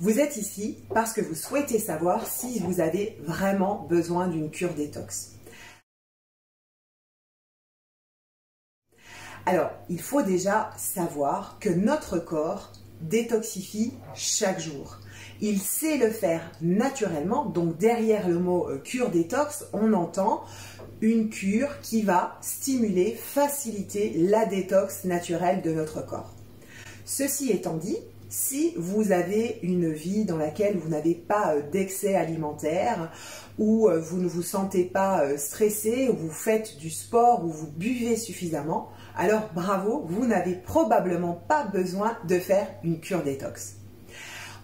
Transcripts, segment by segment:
Vous êtes ici parce que vous souhaitez savoir si vous avez vraiment besoin d'une cure détox. Alors, il faut déjà savoir que notre corps détoxifie chaque jour. Il sait le faire naturellement, donc derrière le mot cure détox, on entend une cure qui va stimuler, faciliter la détox naturelle de notre corps. Ceci étant dit, si vous avez une vie dans laquelle vous n'avez pas d'excès alimentaire, ou vous ne vous sentez pas stressé, ou vous faites du sport, ou vous buvez suffisamment, alors bravo, vous n'avez probablement pas besoin de faire une cure détox.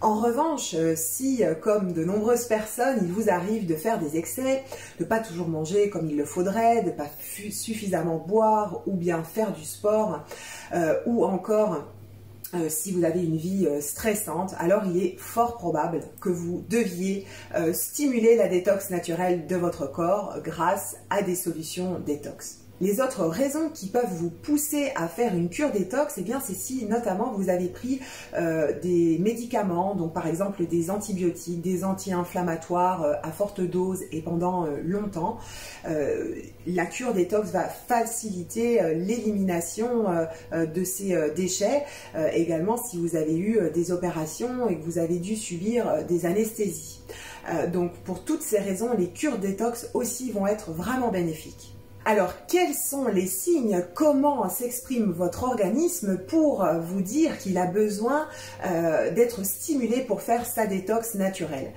En revanche, si, comme de nombreuses personnes, il vous arrive de faire des excès, de ne pas toujours manger comme il le faudrait, de ne pas suffisamment boire, ou bien faire du sport, ou encore si vous avez une vie stressante, alors il est fort probable que vous deviez stimuler la détox naturelle de votre corps grâce à des solutions détox. Les autres raisons qui peuvent vous pousser à faire une cure détox, eh bien c'est si notamment vous avez pris des médicaments, donc par exemple des antibiotiques, des anti-inflammatoires à forte dose et pendant longtemps. La cure détox va faciliter l'élimination de ces déchets. Également si vous avez eu des opérations et que vous avez dû subir des anesthésies. Donc pour toutes ces raisons, les cures détox aussi vont être vraiment bénéfiques. Alors, quels sont les signes? Comment s'exprime votre organisme pour vous dire qu'il a besoin d'être stimulé pour faire sa détox naturelle?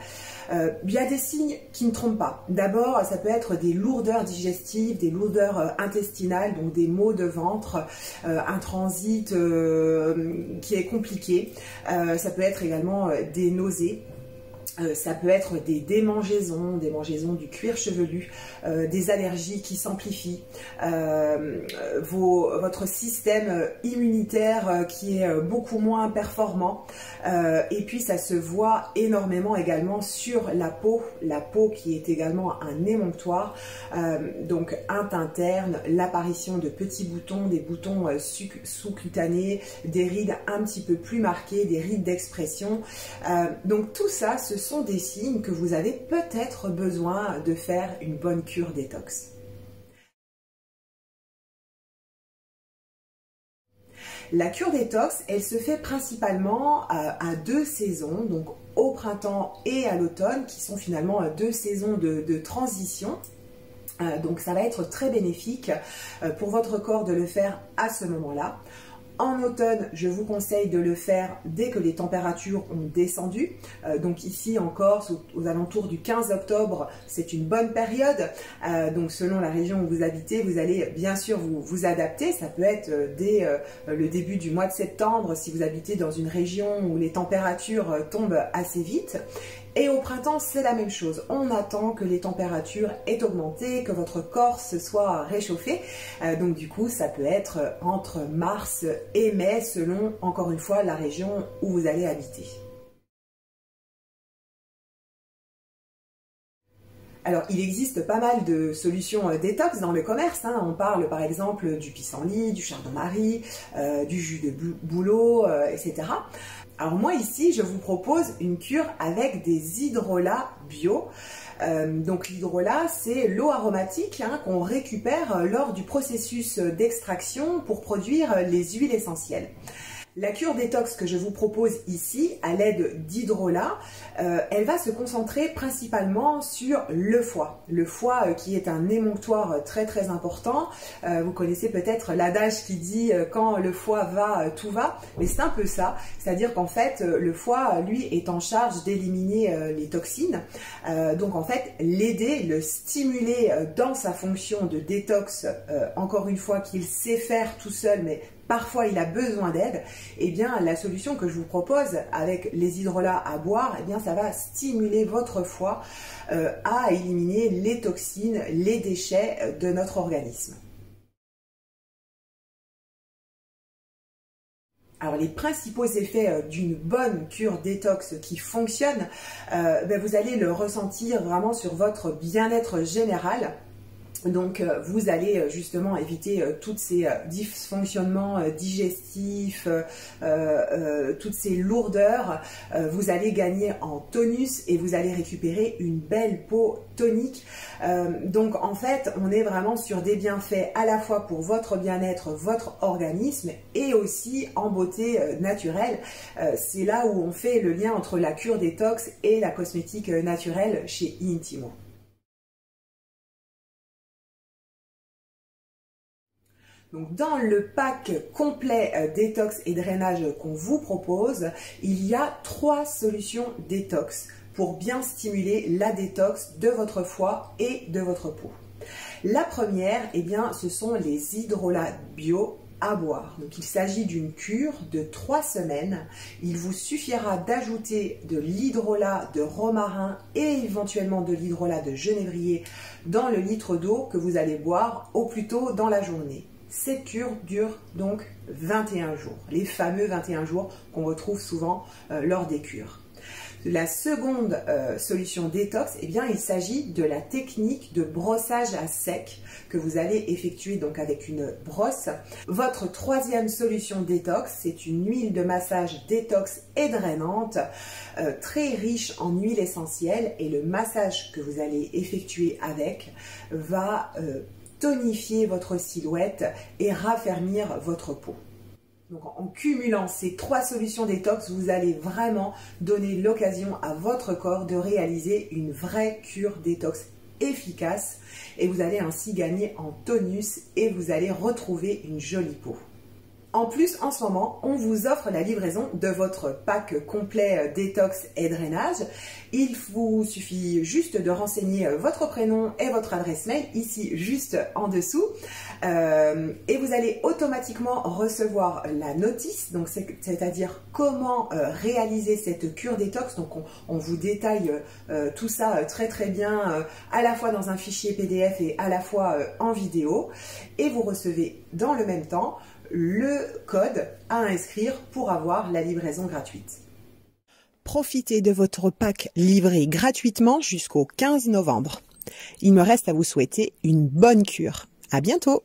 Il y a des signes qui ne trompent pas. D'abord, ça peut être des lourdeurs digestives, des lourdeurs intestinales, donc des maux de ventre, un transit qui est compliqué. Ça peut être également des nausées. Ça peut être des démangeaisons du cuir chevelu, des allergies qui s'amplifient, votre système immunitaire qui est beaucoup moins performant, et puis ça se voit énormément également sur la peau qui est également un émonctoire, donc un teint terne, l'apparition de petits boutons, des boutons sous-cutanés, des rides un petit peu plus marquées, des rides d'expression, donc tout ça, ce sont des signes que vous avez peut-être besoin de faire une bonne cure détox. La cure détox, elle se fait principalement à deux saisons, donc au printemps et à l'automne, qui sont finalement deux saisons de transition. Donc ça va être très bénéfique pour votre corps de le faire à ce moment-là. En automne, je vous conseille de le faire dès que les températures ont descendu. Donc ici en Corse, aux alentours du 15 octobre, c'est une bonne période. Donc selon la région où vous habitez, vous allez bien sûr vous adapter. Ça peut être dès le début du mois de septembre si vous habitez dans une région où les températures tombent assez vite. Et au printemps, c'est la même chose. On attend que les températures aient augmenté, que votre corps se soit réchauffé. Donc du coup, ça peut être entre mars et mai, selon, encore une fois, la région où vous allez habiter. Alors, il existe pas mal de solutions détox dans le commerce. On parle par exemple du pissenlit, du chardon-marie, du jus de bouleau, etc. Alors moi ici, je vous propose une cure avec des hydrolats bio. Donc l'hydrolat, c'est l'eau aromatique qu'on récupère lors du processus d'extraction pour produire les huiles essentielles. La cure détox que je vous propose ici, à l'aide d'hydrolat, elle va se concentrer principalement sur le foie. Le foie qui est un émonctoire très très important. Vous connaissez peut-être l'adage qui dit « quand le foie va, tout va », mais c'est un peu ça. C'est-à-dire qu'en fait, le foie, lui, est en charge d'éliminer les toxines. Donc en fait, l'aider, le stimuler dans sa fonction de détox, encore une fois, qu'il sait faire tout seul, mais parfois il a besoin d'aide, eh bien la solution que je vous propose avec les hydrolats à boire, eh bien ça va stimuler votre foie à éliminer les toxines, les déchets de notre organisme. Alors les principaux effets d'une bonne cure détox qui fonctionne, vous allez le ressentir vraiment sur votre bien-être général. Donc vous allez justement éviter tous ces dysfonctionnements digestifs, toutes ces lourdeurs. Vous allez gagner en tonus et vous allez récupérer une belle peau tonique. Donc en fait, on est vraiment sur des bienfaits à la fois pour votre bien-être, votre organisme et aussi en beauté naturelle. C'est là où on fait le lien entre la cure détox et la cosmétique naturelle chez Intimo. Donc dans le pack complet détox et drainage qu'on vous propose, il y a 3 solutions détox pour bien stimuler la détox de votre foie et de votre peau. La première, eh bien, ce sont les hydrolats bio à boire. Donc il s'agit d'une cure de 3 semaines. Il vous suffira d'ajouter de l'hydrolat de romarin et éventuellement de l'hydrolat de genévrier dans le litre d'eau que vous allez boire au plus tôt dans la journée. Cette cure dure donc 21 jours, les fameux 21 jours qu'on retrouve souvent lors des cures. La seconde solution détox, eh bien, il s'agit de la technique de brossage à sec que vous allez effectuer donc avec une brosse. Votre troisième solution détox, c'est une huile de massage détox et drainante, très riche en huile essentielle, et le massage que vous allez effectuer avec va tonifier votre silhouette et raffermir votre peau. Donc en cumulant ces 3 solutions détox, vous allez vraiment donner l'occasion à votre corps de réaliser une vraie cure détox efficace et vous allez ainsi gagner en tonus et vous allez retrouver une jolie peau. En plus, en ce moment, on vous offre la livraison de votre pack complet détox et drainage. Il vous suffit juste de renseigner votre prénom et votre adresse mail ici juste en dessous. Et vous allez automatiquement recevoir la notice, donc c'est-à-dire comment réaliser cette cure détox. Donc on vous détaille tout ça très bien, à la fois dans un fichier PDF et à la fois en vidéo. Et vous recevez dans le même temps le code à inscrire pour avoir la livraison gratuite. Profitez de votre pack livré gratuitement jusqu'au 15 novembre. Il me reste à vous souhaiter une bonne cure. À bientôt!